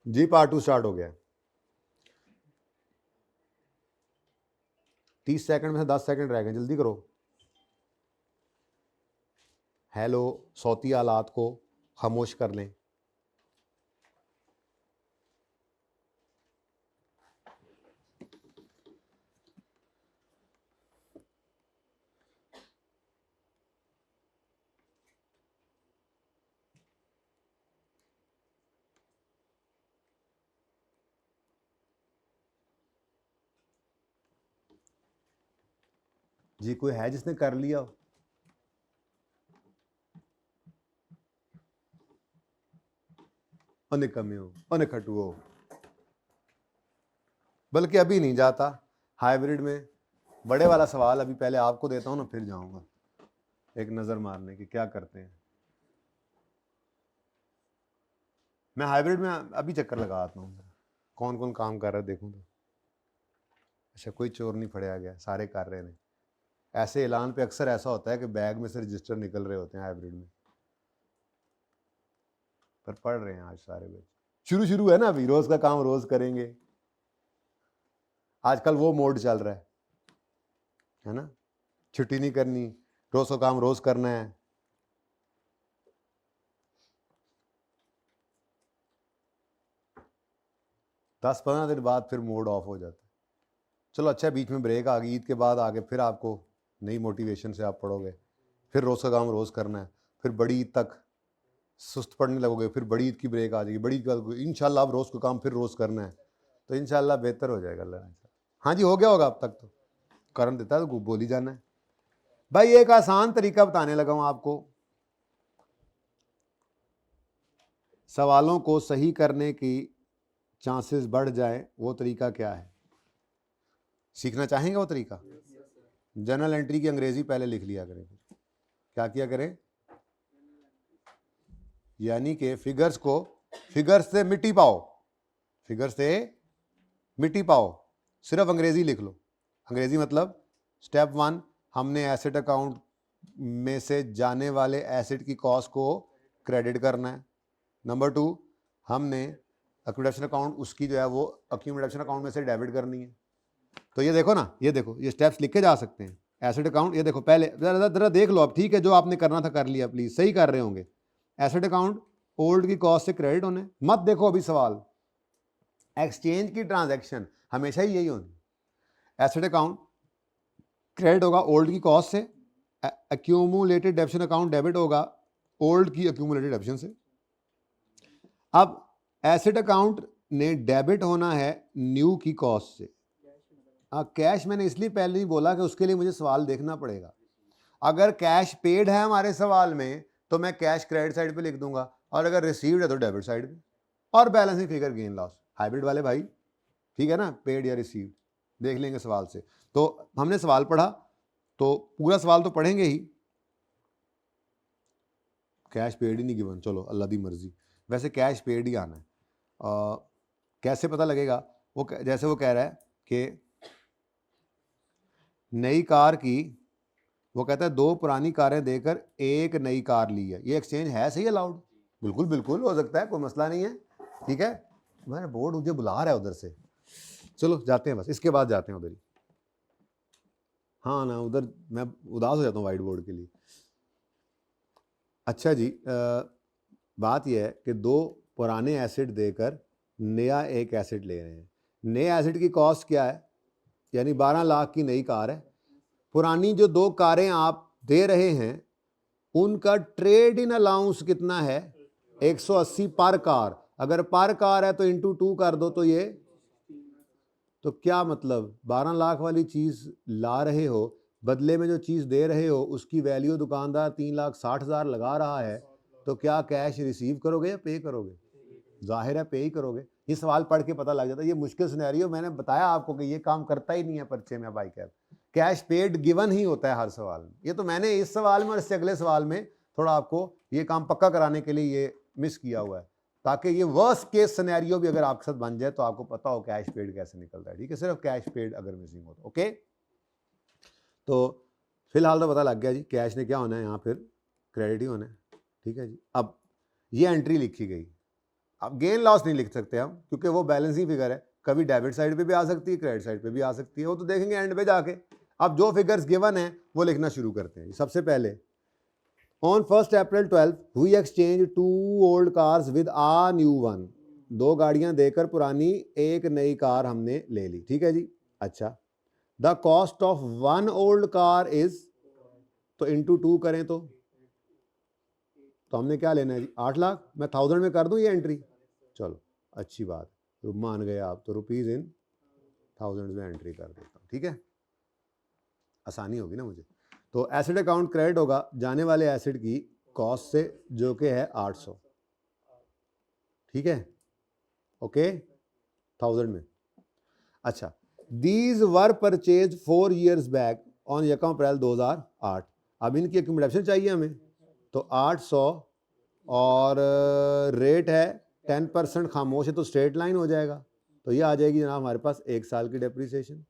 जी part 2 start हो गया। 30 second में से 10 सेकंड रह गए, जल्दी करो। हेलो, सौती आलात को खामोश कर लें। जी कोई है जिसने कर लिया हो? अनिकमे हो, अनखटू हो। बल्कि अभी नहीं जाता हाइब्रिड में। बड़े वाला सवाल अभी पहले आपको देता हूं ना, फिर जाऊंगा एक नजर मारने की क्या करते हैं। मैं हाइब्रिड में अभी चक्कर लगा आता हूँ, कौन कौन काम कर रहा है देखूं तो। अच्छा, कोई चोर नहीं फड़या गया, सारे कर रहे हैं। ऐसे ऐलान पे अक्सर ऐसा होता है कि बैग में से रजिस्टर निकल रहे होते हैं हाइब्रिड में, पर पढ़ रहे हैं आज सारे बच्चे। शुरू शुरू है ना, अभी रोज का काम रोज करेंगे। आजकल वो मोड चल रहा है ना, छुट्टी नहीं करनी, रोज का काम रोज करना है। दस 15 दिन बाद फिर मोड ऑफ हो जाता है। चलो अच्छा, बीच में ब्रेक आ गई, ईद के बाद आगे फिर आपको नई मोटिवेशन से आप पढ़ोगे। फिर रोज का काम रोज करना है, फिर बड़ी ईद तक सुस्त पढ़ने लगोगे, फिर बड़ी ईद की ब्रेक आ जाएगी, बड़ी ईद के इंशाल्लाह अब रोज का काम फिर रोज करना है, तो इंशाल्लाह बेहतर हो जाएगा अल्लाह। हाँ जी, हो गया होगा अब तक तो। करंट देता है तो बोल ही जाना है भाई। एक आसान तरीका बताने लगा हूं आपको, सवालों को सही करने की चांसेस बढ़ जाए। वो तरीका क्या है, सीखना चाहेंगे वो तरीका? जर्नल एंट्री की अंग्रेजी पहले लिख लिया करें। क्या किया करें? यानी कि फिगर्स को, फिगर्स से मिट्टी पाओ, फिगर से मिट्टी पाओ, सिर्फ अंग्रेजी लिख लो। अंग्रेजी मतलब स्टेप 1, हमने एसेट अकाउंट में से जाने वाले एसेट की कॉस्ट को क्रेडिट करना है। नंबर 2, हमने अक्यूमुलेशन अकाउंट उसकी जो है वो अक्यूमुलेशन अकाउंट में से डेबिट करनी है। तो ये देखो ना, ये देखो, ये स्टेप्स लिखे जा सकते हैं। एसेट अकाउंट, ये देखो पहले जरा देख लो अब, ठीक है, जो आपने करना था कर लिया, प्लीज सही कर रहे होंगे। एसेट अकाउंट ओल्ड की कॉस्ट से क्रेडिट होने, मत देखो अभी सवाल। एक्सचेंज की ट्रांजैक्शन हमेशा ही यही होनी। एसेट अकाउंट क्रेडिट होगा ओल्ड की कॉस्ट से, एक्यूमुलेटेड डेबिशन अकाउंट डेबिट होगा ओल्ड की एक्यूमुलेटेड डेबिशन से। अब एसेट अकाउंट ने डेबिट होना है न्यू की कॉस्ट से। कैश मैंने इसलिए पहले नहीं बोला कि उसके लिए मुझे सवाल देखना पड़ेगा। अगर कैश पेड है हमारे सवाल में तो मैं कैश क्रेडिट साइड पे लिख दूंगा, और अगर रिसीव्ड है तो डेबिट साइड पे, और balancing figure gain loss. Hybrid वाले भाई ठीक है ना, पेड या रिसीव्ड देख लेंगे सवाल से। तो हमने सवाल पढ़ा तो पूरा सवाल तो पढ़ेंगे ही। कैश पेड ही नहीं गिवन, चलो अल्लाह दी मर्जी, वैसे कैश पेड ही आना है। कैसे पता लगेगा? वो जैसे वो कह रहा है कि नई कार की, वो कहता है 2 पुरानी कारें देकर एक नई कार ली है, ये एक्सचेंज है सही अलाउड? बिल्कुल बिल्कुल हो सकता है, कोई मसला नहीं है। ठीक है, मेरा बोर्ड मुझे बुला रहा है उधर से, चलो जाते हैं, बस इसके बाद जाते हैं उधर ही। हाँ ना, उधर मैं उदास हो जाता हूँ वाइट बोर्ड के लिए। अच्छा जी, बात यह है कि 2 पुराने एसेट देकर नया एक एसेट ले रहे हैं। नए एसेट की कॉस्ट क्या है? यानी 12 लाख की नई कार है। पुरानी जो 2 कारें आप दे रहे हैं उनका ट्रेड इन अलाउंस कितना है? 180 पर कार। अगर पर कार है तो इंटू 2 कर दो, तो ये, तो क्या मतलब 12 लाख वाली चीज ला रहे हो, बदले में जो चीज दे रहे हो उसकी वैल्यू दुकानदार 3,60,000 लगा रहा है, तो क्या कैश रिसीव करोगे या पे करोगे? जाहिर है पे ही करोगे। ये सवाल पढ़ के पता लग जाता है। ये मुश्किल सिनेरियो मैंने बताया आपको कि ये काम करता ही नहीं है पर्चे में बाई कैप। कैश पेड गिवन ही होता है हर सवाल में। ये तो मैंने इस सवाल में और इससे अगले सवाल में थोड़ा आपको ये काम पक्का कराने के लिए ये मिस किया हुआ है, ताकि ये वर्स्ट केस सिनेरियो भी अगर आपके साथ बन जाए तो आपको पता हो कैश पेड कैसे निकलता है। ठीक है, सिर्फ कैश पेड अगर मिसिंग हो तो। ओके, तो फिलहाल तो पता लग गया जी, कैश ने क्या होना है यहाँ, फिर क्रेडिट ही होना है। ठीक है जी, अब ये एंट्री लिखी गई, अब गेन लॉस नहीं लिख सकते हम, क्योंकि वो बैलेंसिंग फिगर है, कभी डेबिट साइड पे भी आ सकती है, क्रेडिट साइड पे भी आ सकती है, वो तो देखेंगे एंड पे जाके। अब जो फिगर्स गिवन है वो लिखना शुरू करते हैं। सबसे पहले on 1 April 12 we exchange 2 old cars with a new one. 2 गाड़ियां देकर पुरानी एक नई कार हमने ले ली, ठीक है जी। अच्छा, the cost of 1 old car is, तो इंटू 2 करें तो हमने क्या लेना है जी, 8 लाख। मैं 1000 में कर दूं ये एंट्री, चलो अच्छी बात, मान गए आप, तो रुपीज इन 1000 में एंट्री कर देता हूं, ठीक है, आसानी होगी ना मुझे। तो एसेट अकाउंट क्रेडिट होगा जाने वाले एसेट की कॉस्ट से, जो कि है 800, ठीक है, ओके, 1000 में। अच्छा, these were purchase 4 years back on 1 अप्रैल 2008। अब इनकी एक्यूमुलेशन चाहिए हमें, तो 800 और रेट है 10% खामोश है, तो स्ट्रेट लाइन हो जाएगा, तो ये आ जाएगी जनाब हमारे पास 1 साल की डेप्रिसिएशन।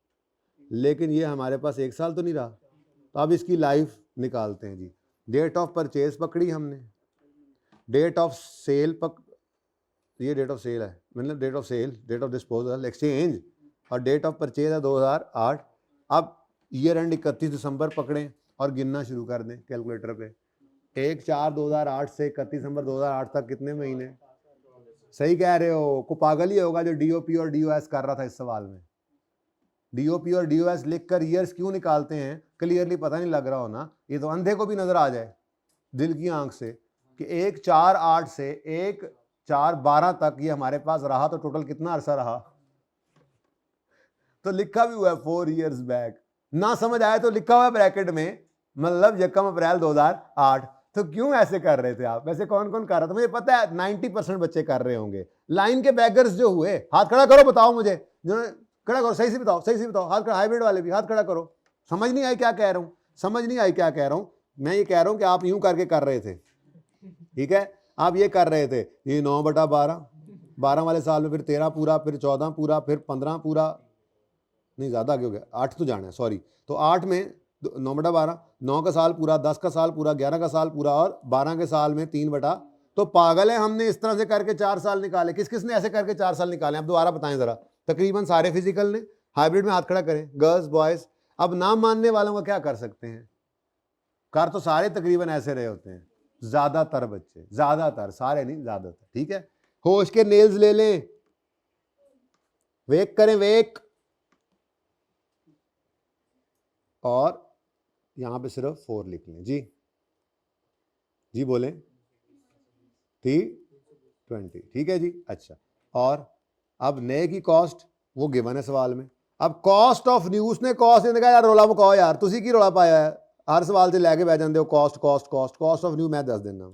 लेकिन ये हमारे पास 1 साल तो नहीं रहा, तो अब इसकी लाइफ निकालते हैं जी। डेट ऑफ परचेज पकड़ी हमने, डेट ऑफ सेल ये डेट ऑफ सेल है, मतलब date of sale, date of disposal, exchange, और डेट ऑफ परचेज है 2008। अब ईयर एंड 31 दिसंबर पकड़ें और गिनना शुरू कर दें कैलकुलेटर पे। 1/4/2008 से 31 दिसंबर 2008 तक कितने महीने? सही कह रहे हो, को पागल ही होगा जो डीओपी और डीओएस कर रहा था इस सवाल में। डीओपी और डीओएस लिखकर ईयर्स क्यों निकालते हैं, क्लियरली पता नहीं लग रहा हो ना, ये तो अंधे को भी नजर आ जाए दिल की आंख से कि 1/4/8 से 1/4/12 तक ये हमारे पास रहा, तो टोटल कितना अरसा रहा? तो लिखा भी हुआ है 4 years बैक। ना समझ आए तो लिखा हुआ है ब्रैकेट में, मतलब 1 अप्रैल 2008। तो क्यों ऐसे कर रहे थे आप? वैसे कौन कौन कर रहा था? मुझे पता है 90% बच्चे कर रहे होंगे। लाइन के बैगर्स जो हुए, हाथ खड़ा करो, बताओ मुझे, जिन्होंने खड़ा करो, सही से बताओ, सही से बताओ, हाथ खड़ा, हाइब्रिड वाले भी हाथ खड़ा करो। समझ नहीं आई क्या कह रहा हूं? समझ नहीं आई क्या कह रहा हूं? मैं ये कह रहा हूं कि आप यूं करके कर रहे थे, ठीक है, आप ये कर रहे थे, ये 9/12, 12 वाले साल में फिर 13 पूरा, फिर 14 पूरा, फिर 15 पूरा, नहीं ज़्यादा आगे हो गया, 8 तो जाना है, सॉरी। तो 8 में 9/12, 9 का साल पूरा, 10 का साल पूरा, 11 का साल पूरा, और 12 के साल में 3 बटा, तो पागल है, हमने इस तरह से करके 4 साल निकाले। किस किस ने ऐसे करके 4 साल निकाले? आप दोबारा बताएं जरा। तकरीबन सारे फिजिकल ने। हाइब्रिड में हाथ खड़ा करें, गर्ल्स बॉयज। अब नाम मानने वालों का क्या कर सकते हैं? कर तो सारे तकरीबन ऐसे रहे होते हैं, ज्यादातर बच्चे, ज्यादातर, सारे नहीं, ज्यादातर, ठीक है। होश के नेल्स ले लें, वेक करें, वेक, और यहां पे सिर्फ 4 लिख लें जी। जी बोलें, 320, ठीक है जी। अच्छा, और अब नए की कॉस्ट वो गिवन है सवाल में। अब कॉस्ट ऑफ न्यू, उसने कॉस्ट ने कहा यार रोला मुकाओ यार, तुसी की रोला पाया है, हर सवाल से लैके बह जाते हो cost cost cost. Cost of new मैं दस देना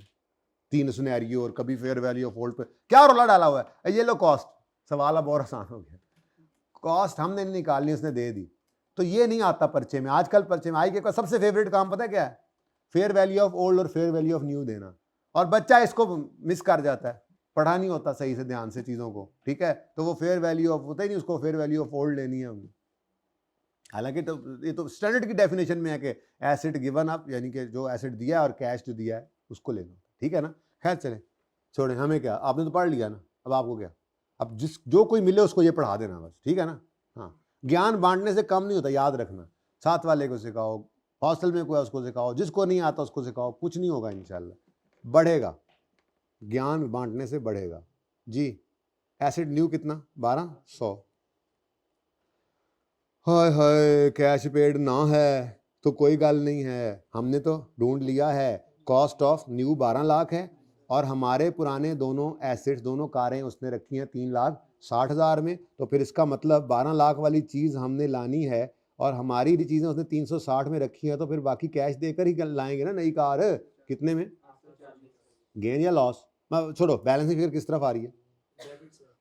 3 सिनेरियो, और कभी फेयर वैल्यू ऑफ ओल्ड पे क्या रोला डाला हुआ है। ये लो कॉस्ट, सवाल अब और आसान हो गया। कॉस्ट हमने नहीं निकालनी, उसने दे दी। तो ये नहीं आता पर्चे में, आजकल पर्चे में आई के सबसे फेवरेट काम पता है क्या है? फेयर वैल्यू ऑफ ओल्ड और फेयर वैल्यू ऑफ न्यू देना, और बच्चा इसको मिस कर जाता है, पढ़ा नहीं होता सही से ध्यान से चीज़ों को, ठीक है। तो वो फेयर वैल्यू ऑफ होता ही नहीं, उसको फेयर वैल्यू ऑफ ओल्ड लेनी है हमने। हालांकि तो ये तो स्टैंडर्ड की डेफिनेशन में है कि एसेट गिवन अप, यानी कि जो एसेट दिया है और कैश जो दिया है उसको लेना, ठीक है ना। खैर चले, छोड़ें, हमें क्या, आपने तो पढ़ लिया ना, अब आपको क्या, अब जिस जो कोई मिले उसको ये पढ़ा देना बस, ठीक है ना। हाँ, ज्ञान बांटने से कम नहीं होता, याद रखना। साथ वाले को सिखाओ, हॉस्टल में कोई उसको सिखाओ, जिसको नहीं आता उसको सिखाओ, कुछ नहीं होगा, इंशाल्लाह बढ़ेगा, ज्ञान बांटने से बढ़ेगा जी। एसिड न्यू कितना? 1200। हाय हाय, कैश पेड ना है तो कोई गल नहीं है, हमने तो ढूंढ लिया है। कॉस्ट ऑफ न्यू 12 लाख है, और हमारे पुराने दोनों एसेट्स, दोनों कारें उसने रखी हैं 3,60,000 में। तो फिर इसका मतलब 12 लाख वाली चीज़ हमने लानी है, और हमारी चीज़ें उसने 360 में रखी हैं, तो फिर बाकी कैश देकर ही लाएंगे ना नई कार। कितने में? गेन या लॉस? छोड़ो, बैलेंसिंग फिगर किस तरफ आ रही है?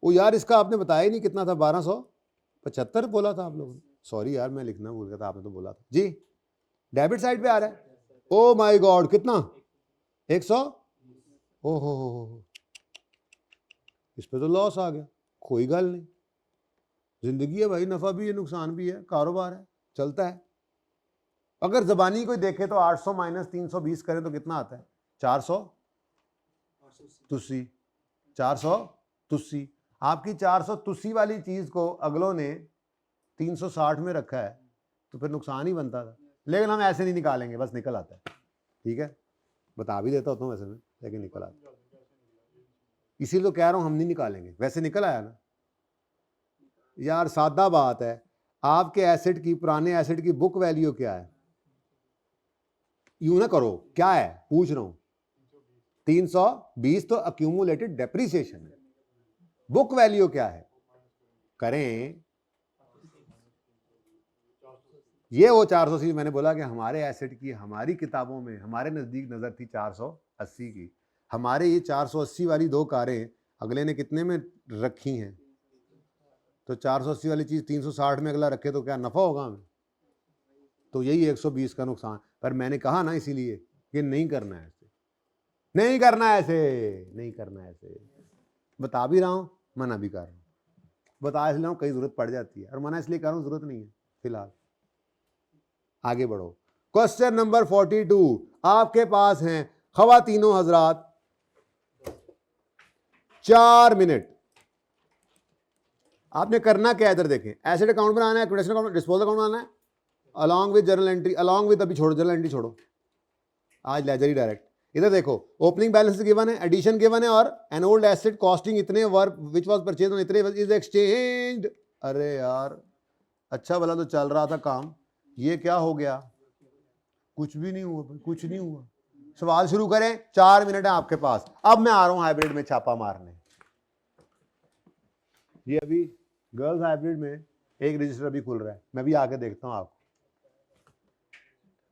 वो यार इसका आपने बताया ही नहीं कितना था, 1275 बोला था आप लोगों ने। सॉरी यार, मैं लिखना भूल गया था, आपने तो बोला था जी। डेबिट साइड पे आ रहा है, ओ माय गॉड, कितना? 100। हो, इस पे तो लॉस आ गया। कोई गल नहीं, जिंदगी है भाई, नफा भी है नुकसान भी है, कारोबार है, चलता है। अगर जबानी कोई देखे तो 800 माइनस 320 करें तो कितना आता है? 400 तुसी 400 तुस्सी। आपकी 400 तुस्सी वाली चीज को अगलों ने 360 में रखा है तो फिर नुकसान ही बनता था, लेकिन हम ऐसे नहीं निकालेंगे, बस निकल आता है। ठीक है, बता भी देता होता हूँ वैसे में, लेकिन निकल आता है, इसीलिए तो कह रहा हूँ हम नहीं निकालेंगे। वैसे निकल आया ना यार, सादा बात है। आपके एसेट की, पुराने एसेट की बुक वैल्यू क्या है? यूं ना करो, क्या है पूछ रहा हूं। 320 तो अक्यूमुलेटेड डेप्रिसिएशन है। बुक वैल्यू क्या है? करें ये वो 480। मैंने बोला कि हमारे एसेट की, हमारी किताबों में हमारे नजदीक नजर थी 480 की। हमारे ये 480 वाली दो कारें अगले ने कितने में रखी हैं? तो 480 वाली चीज 360 में अगला रखे तो क्या नफा होगा हमें? तो यही 120 का नुकसान। पर मैंने कहा ना इसीलिए कि नहीं करना है ऐसे, नहीं करना ऐसे, नहीं करना ऐसे। बता भी रहा हूं, मना भी कर रहा हूं। बता इसलिए हूं, कई जरूरत पड़ जाती है, और मना इसलिए कर रहा हूं, जरूरत नहीं है फिलहाल। आगे बढ़ो। क्वेश्चन नंबर 42 आपके पास हैं खवातीनों हजरात 4 मिनट। आपने करना क्या है? इधर देखें, एसेट अकाउंट बनाना है, लिक्विडेशन अकाउंट, डिस्पोजल अकाउंट बनाना है, along with journal entry, along with, अभी छोड़ो जर्नल एंट्री छोड़ो, आज लेजर ही डायरेक्ट। इधर देखो, ओपनिंग बैलेंस गिवन है, एडिशन गिवन है, और एन ओल्ड एसेट कॉस्टिंग इतने work which was purchase on इतने इज एक्सचेंज्ड। अरे यार, अच्छा भला तो चल रहा था काम, ये क्या हो गया? कुछ भी नहीं हुआ, कुछ नहीं हुआ। सवाल शुरू करें, 4 मिनट है आपके पास। अब मैं आ रहा हूं हाइब्रिड में छापा मारने। ये अभी गर्ल्स हाइब्रिड में एक रजिस्टर अभी खुल रहा है, मैं भी आके देखता हूं आपको।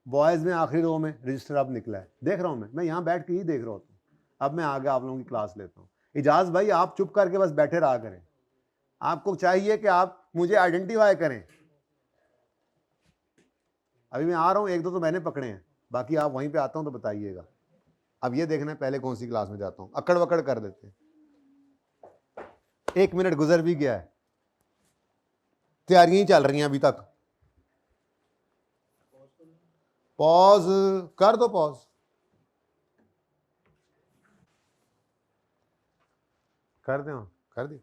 बॉयज में आखिरी रो में रजिस्टर अब निकला है, देख रहा हूं मैं यहां बैठ के ही देख रहा होता हूं। अब मैं आगे आप लोगों की क्लास लेता हूं। इजाज भाई, आप चुप करके बस बैठे रहा करें, आपको चाहिए कि आप मुझे आइडेंटिफाई करें। अभी मैं आ रहा हूं, एक दो तो मैंने पकड़े हैं, बाकी आप वहीं पे आता हूं तो बताइएगा। अब ये देखना है पहले कौन सी क्लास में जाता हूं, अकड़ वकड़ कर देते हैं। 1 मिनट गुजर भी गया है, तैयारियां ही चल रही हैं अभी तक। पॉज कर दो, पॉज कर दे, कर दी।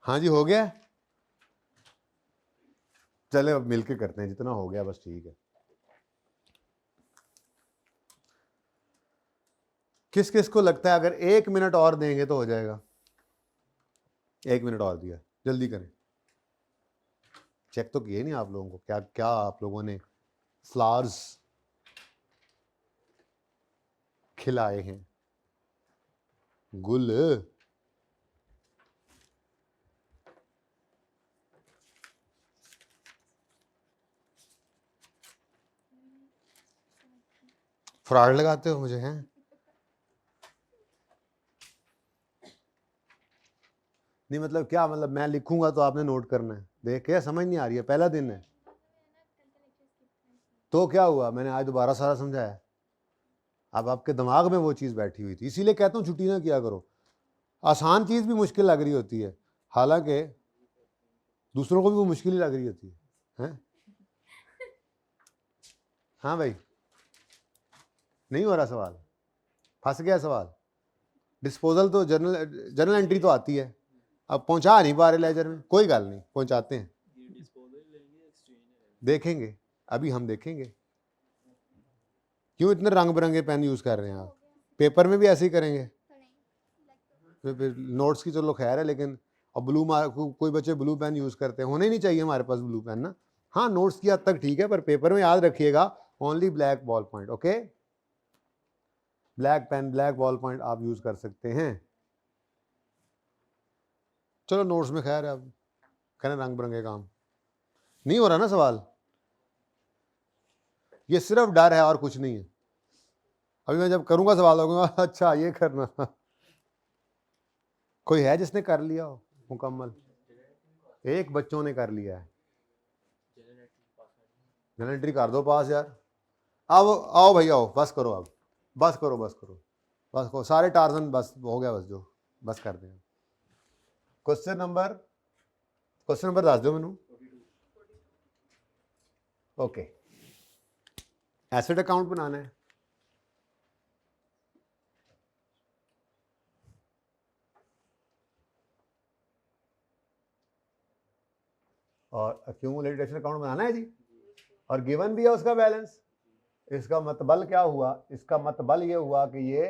हाँ जी, हो गया। चले अब मिलके करते हैं, जितना हो गया बस ठीक है। किस किस को लगता है अगर 1 मिनट और देंगे तो हो जाएगा? 1 मिनट और दिया, जल्दी करें। चेक तो किए नहीं आप लोगों को, क्या क्या आप लोगों ने फ्लावर्स खिलाए हैं, गुल। फ्रॉड लगाते हो मुझे, हैं? नहीं मतलब क्या, मतलब मैं लिखूंगा तो आपने नोट करना है? देख के समझ नहीं आ रही है, पहला दिन है तो क्या हुआ? मैंने आज दोबारा सारा समझाया। अब आपके दिमाग में वो चीज़ बैठी हुई थी, इसीलिए कहता हूँ छुट्टी ना किया करो। आसान चीज़ भी मुश्किल लग रही होती है, हालांकि दूसरों को भी वो मुश्किल ही लग रही होती है, हैं? हाँ भाई, नहीं हो रहा सवाल, फंस गया सवाल। डिस्पोजल तो जर्नल एंट्री तो आती है, अब पहुंचा नहीं पा रहे लेजर में, कोई गल नहीं, पहुंचाते हैं, देखेंगे, अभी हम देखेंगे। क्यों इतने रंग बिरंगे पेन यूज कर रहे हैं आप? पेपर में भी ऐसे ही करेंगे? फिर नोट्स की चलो खैर है, लेकिन और ब्लू कोई बच्चे ब्लू पेन यूज करते हैं, होने नहीं चाहिए हमारे पास ब्लू पेन ना। हाँ, नोट्स की हद तक ठीक है, पर पेपर में याद रखिएगा only black ball point, okay? Black pen, black ball point आप यूज कर सकते हैं। चलो नोट्स में खैर है, अब करें रंग बिरंगे काम। नहीं हो रहा ना सवाल, ये सिर्फ डर है और कुछ नहीं है। अभी मैं जब करूंगा सवाल होगा, अच्छा ये करना। कोई है जिसने कर लिया हो मुकम्मल? एक बच्चों ने कर लिया है। जर्नल एंट्री कर दो पास यार। अब आओ भाई आओ, बस करो, अब बस करो, बस करो, बस करो, सारे टार्जन बस हो गया, बस जो बस कर दें। क्वेश्चन नंबर दस दो मैनू। ओके, एसेट अकाउंट बनाना है। और अक्यूमुलेटेड एसेट अकाउंट बनाना है जी, और गिवन भी है उसका बैलेंस। इसका मतबल क्या हुआ, इसका मतबल ये हुआ कि ये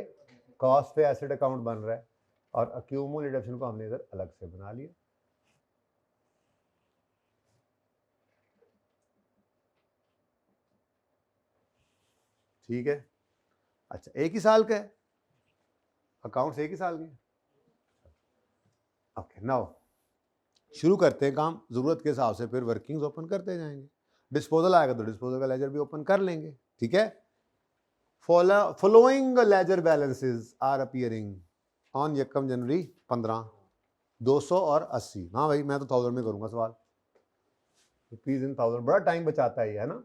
कॉस्ट पे एसेट अकाउंट बन रहा है और अक्यूमुलेटेड एसेट को हमने इधर अलग से बना लिया। ठीक है, अच्छा एक ही साल का है, अकाउंट्स एक ही साल के। ओके, नाउ शुरू करते हैं काम, जरूरत के हिसाब से फिर वर्किंग्स ओपन करते जाएंगे। डिस्पोजल आएगा तो डिस्पोजल का लेजर भी ओपन कर लेंगे, ठीक है। Following ledger balances are appearing on यकम जनवरी 15, 200 और 80। हाँ भाई, मैं तो 1000 में करूंगा सवाल, रुपीज इन 1000, बड़ा टाइम बचाता है ये, है ना।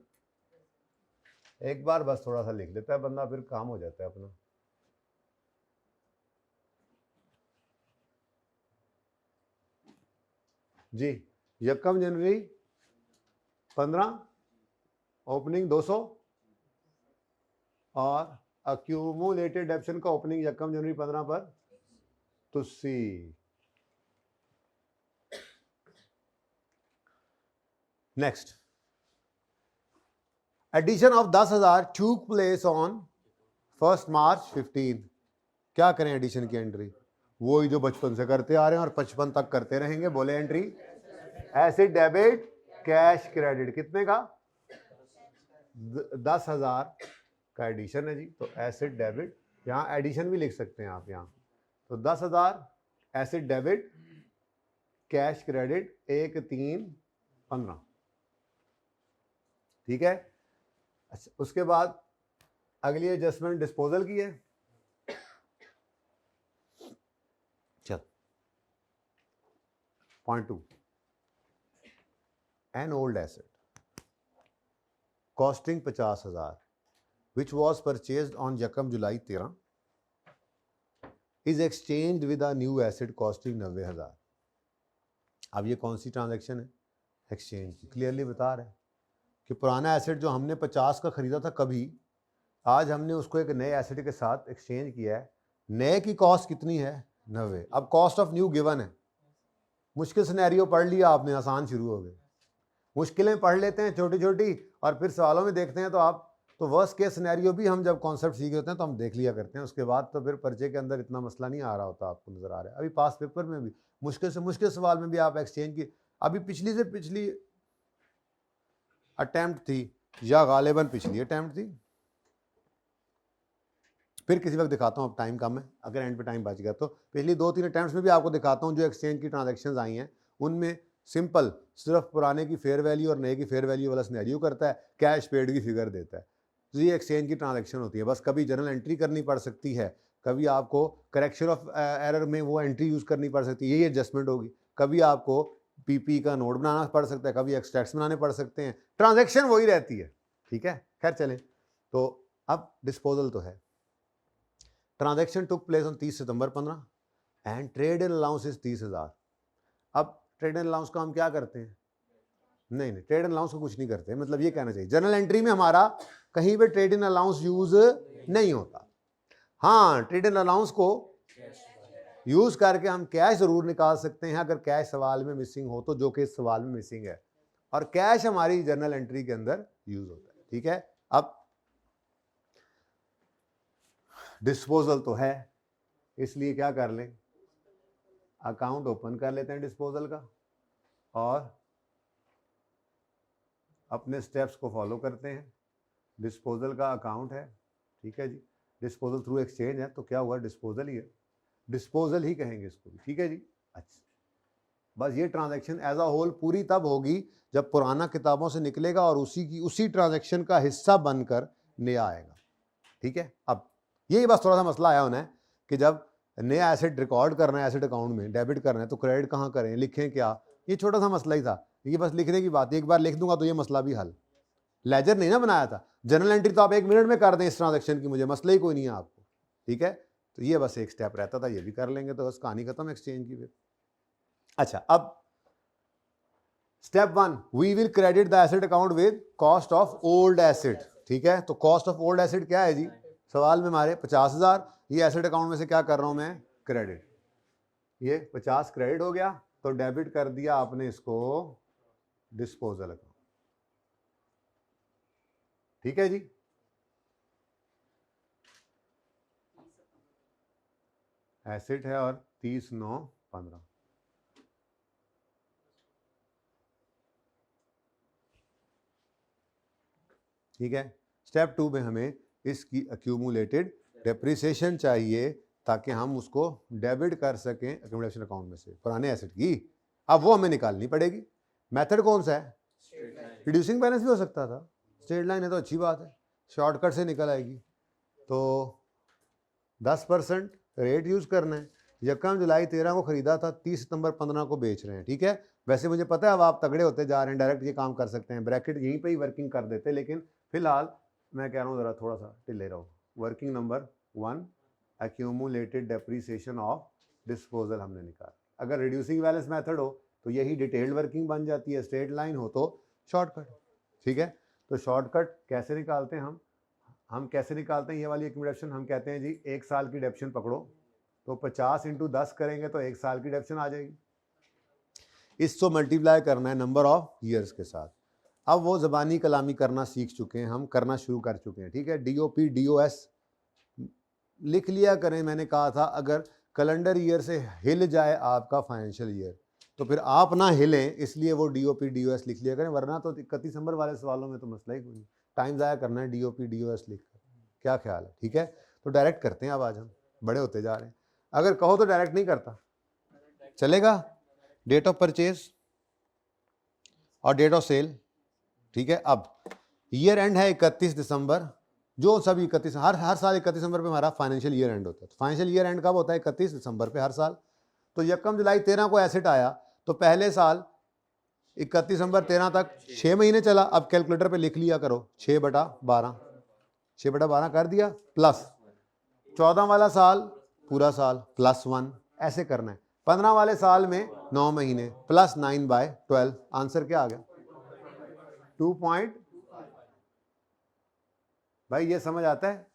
एक बार बस थोड़ा सा लिख लेता है बंदा, फिर काम हो जाता है अपना। जी, यकम जनवरी 15, ओपनिंग 200 और अक्यूमुलेटेड डेप्शन का ओपनिंग यकम जनवरी 15 पर तुस्सी। नेक्स्ट, एडिशन ऑफ 10,000 टूक प्लेस ऑन 1 मार्च 15। क्या करें एडिशन की एंट्री, वही जो बचपन से करते आ रहे हैं और 55 तक करते रहेंगे। बोले entry, acid debit cash credit, कितने का, 10,000 का एडिशन है जी। तो एसिड डेबिट, यहाँ एडिशन भी लिख सकते हैं आप यहाँ, तो 10,000 एसिड डेबिट कैश क्रेडिट 1/3/15, ठीक है। अच्छा, उसके बाद अगली एडजस्टमेंट डिस्पोजल की है। चल, point 2, an old asset costing 50,000 which was purchased on यकम जुलाई 13 is exchanged with a new asset costing 90,000। अब ये कौन सी ट्रांजैक्शन है, एक्सचेंज की। क्लियरली बता रहे हैं कि पुराना एसेट जो हमने 50 का खरीदा था कभी, आज हमने उसको एक नए एसेट के साथ एक्सचेंज किया है। नए की कॉस्ट कितनी है, 90। अब कॉस्ट ऑफ न्यू गिवन है। मुश्किल सिनेरियो पढ़ लिया आपने, आसान शुरू हो गए। मुश्किलें पढ़ लेते हैं छोटी छोटी और फिर सवालों में देखते हैं तो आप, तो वर्स्ट केस सिनेरियो भी हम जब कॉन्सेप्ट सीखे होते हैं तो हम देख लिया करते हैं। उसके बाद तो फिर पर्चे के अंदर इतना मसला नहीं आ रहा होता, आपको नजर आ रहा है। अभी पास पेपर में भी मुश्किल से मुश्किल सवाल में भी आप एक्सचेंज की, अभी पिछली से पिछली अटेम्प्ट थी या गालिबन पिछली अटेम्प्ट थी, फिर किसी वक्त दिखाता हूँ, अब टाइम कम है, अगर एंड पे टाइम बच गया तो पिछली 2-3 अटेम्प्ट्स में भी आपको दिखाता हूँ जो एक्सचेंज की ट्रांजैक्शंस आई हैं। उनमें सिंपल सिर्फ पुराने की फेयर वैल्यू और नए की फेयर वैल्यू वाला सिनेरियो करता है, कैश पेड की फिगर देता है। तो ये एक्सचेंज की ट्रांजैक्शन होती है। बस कभी जनरल एंट्री करनी पड़ सकती है, कभी आपको करेक्शन ऑफ एरर में वो एंट्री यूज़ करनी पड़ सकती है, यही एडजस्टमेंट होगी। कभी आपको पीपी का नोट बनाना पड़ सकता है, कभी एक्सट्रैक्ट्स बनाने पड़ सकते हैं, ट्रांजैक्शन वही रहती है, ठीक है। खैर चलें, तो अब डिस्पोजल तो है। Transaction took place on 30 September 15 and trade in allowance is 30,000। अब ट्रेड इन अलाउंस का हम क्या करते हैं, नहीं ट्रेड इन अलाउंस को कुछ नहीं करते, मतलब ये कहना चाहिए जनरल एंट्री में हमारा कहीं पे ट्रेड इन अलाउंस यूज नहीं होता। हाँ, ट्रेड इन अलाउंस को यूज करके हम कैश जरूर निकाल सकते हैं अगर कैश सवाल में मिसिंग हो तो, जो कि इस सवाल में मिसिंग है, और कैश हमारी जनरल एंट्री के अंदर यूज होता है, ठीक है। अब डिस्पोजल तो है, इसलिए क्या कर लें, अकाउंट ओपन कर लेते हैं डिस्पोजल का और अपने स्टेप्स को फॉलो करते हैं। डिस्पोजल का अकाउंट है, ठीक है जी, डिस्पोजल थ्रू एक्सचेंज है, तो क्या हुआ, डिस्पोजल ही है, डिस्पोजल ही कहेंगे इसको भी, ठीक है जी। अच्छा, बस ये ट्रांजैक्शन एज अ होल पूरी तब होगी जब पुराना किताबों से निकलेगा और उसी ट्रांजैक्शन का हिस्सा बनकर नया आएगा, ठीक है। अब यही बस थोड़ा सा मसला आया होना है कि जब नया एसेट रिकॉर्ड करना है एसेट अकाउंट में, डेबिट करना है, तो क्रेडिट कहाँ करें, लिखें क्या, ये छोटा सा मसला ही था। ये बस लिखने की बात, एक बार लिख दूंगा तो ये मसला भी हल। लेजर नहीं ना बनाया था, जनरल एंट्री तो आप 1 मिनट में कर दें इस ट्रांजैक्शन की, मुझे मसला ही कोई नहीं है आपको, ठीक है। तो ये बस एक स्टेप रहता था, ये भी कर लेंगे तो बस कहानी खत्म एक्सचेंज की फिर। अच्छा, अब step 1, we will credit the asset account with cost of old asset, ठीक है। तो कॉस्ट ऑफ ओल्ड एसेट क्या है जी, सवाल में हमारे 50,000, ये एसेट अकाउंट में से क्या कर रहा हूं मैं, क्रेडिट। ये 50 क्रेडिट हो गया, तो डेबिट कर दिया आपने इसको डिस्पोजल अकाउंट। ठीक है जी, एसेट है और 30/9/15। ठीक है, स्टेप 2 में हमें इसकी अक्यूमुलेटेड डेप्रिसिएशन चाहिए ताकि हम उसको डेबिट कर सकें एक्यूमुलेशन अकाउंट में से पुराने एसेट की। अब वो हमें निकालनी पड़ेगी। मेथड कौन सा है? रिड्यूसिंग बैलेंस भी हो सकता था, स्ट्रेट लाइन है तो अच्छी बात है, शॉर्टकट से निकल आएगी। तो 10% रेट यूज करना है। यकम जुलाई 13 को खरीदा था, 30 सितंबर 15 को बेच रहे हैं। ठीक है, वैसे मुझे पता है अब आप तगड़े होते जा रहे हैं, डायरेक्ट ये काम कर सकते हैं, ब्रैकेट यहीं पे ही वर्किंग कर देते, लेकिन फिलहाल मैं कह रहा हूँ ज़रा थोड़ा सा ढिले रहो। Working number 1 accumulated depreciation of disposal हमने निकाला। अगर रिड्यूसिंग बैलेंस मेथड हो तो यही डिटेल्ड वर्किंग बन जाती है, स्ट्रेट लाइन हो तो शॉर्टकट। ठीक है, तो शॉर्टकट कैसे निकालते हैं हम कैसे निकालते हैं ये वाली एक्यूमुलेशन? हम कहते हैं जी 1 साल की डेप्शन पकड़ो, तो 50 × 10 करेंगे तो 1 साल की डेप्शन आ जाएगी। इसको मल्टीप्लाई करना है नंबर ऑफ ईयर्स के साथ। अब वो ज़बानी कलामी करना सीख चुके हैं, हम करना शुरू कर चुके हैं। ठीक है, DOP DOS लिख लिया करें। मैंने कहा था अगर कैलेंडर ईयर से हिल जाए आपका फाइनेंशियल ईयर तो फिर आप ना हिलें, इसलिए वो DOP DOS लिख लिया करें, वरना तो 31 दिसंबर वाले सवालों में तो मसला ही कोई नहीं, टाइम ज़ाया करना है DOP DOS लिख कर। क्या ख्याल है? ठीक है, तो डायरेक्ट करते हैं। अब आज हम बड़े होते जा रहे हैं, अगर कहो तो डायरेक्ट नहीं करता चलेगा। डेट ऑफ परचेज और डेट ऑफ सेल। ठीक है, अब ईयर एंड है 31 दिसंबर, जो सभी 31 हर साल 31 दिसंबर पे हमारा फाइनेंशियल ईयर एंड होता है। तो फाइनेंशियल ईयर एंड कब होता है? 31 दिसंबर पे हर साल। तो यकम जुलाई 13 को एसेट आया तो पहले साल 31 दिसंबर 13 तक 6 महीने चला। अब कैलकुलेटर पे लिख लिया करो 6/12, 6/12 कर दिया, प्लस 14 वाला साल पूरा साल +1, ऐसे करना है। 15 वाले साल में 9 महीने प्लस 9/12। आंसर क्या आ गया? 2 पॉइंट। भाई ये समझ आता है?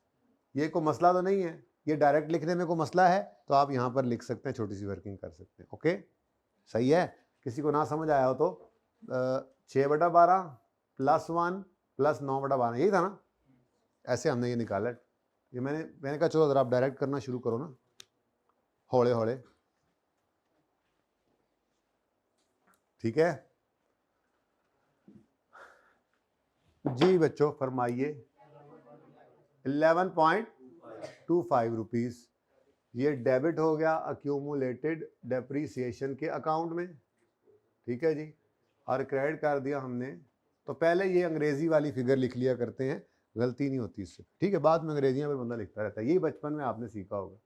ये कोई मसला तो नहीं है, ये डायरेक्ट लिखने में कोई मसला है तो आप यहाँ पर लिख सकते हैं, छोटी सी वर्किंग कर सकते हैं। ओके, सही है। किसी को ना समझ आया हो तो 6/12 +1 + 9/12, यही था ना? ऐसे हमने ये निकाला। ये मैंने कहा चलो अगर आप डायरेक्ट करना शुरू करो ना, हौले हौले। ठीक है जी बच्चों, फरमाइए। 11.25 रुपीज़ ये डेबिट हो गया अक्यूमुलेटेड डेप्रीसिएशन के अकाउंट में। ठीक है जी, और क्रेडिट कर दिया हमने। तो पहले ये अंग्रेजी वाली फिगर लिख लिया करते हैं, गलती नहीं होती इससे। ठीक है, बाद में अंग्रेजियाँ में बंदा लिखता रहता है, यही बचपन में आपने सीखा होगा।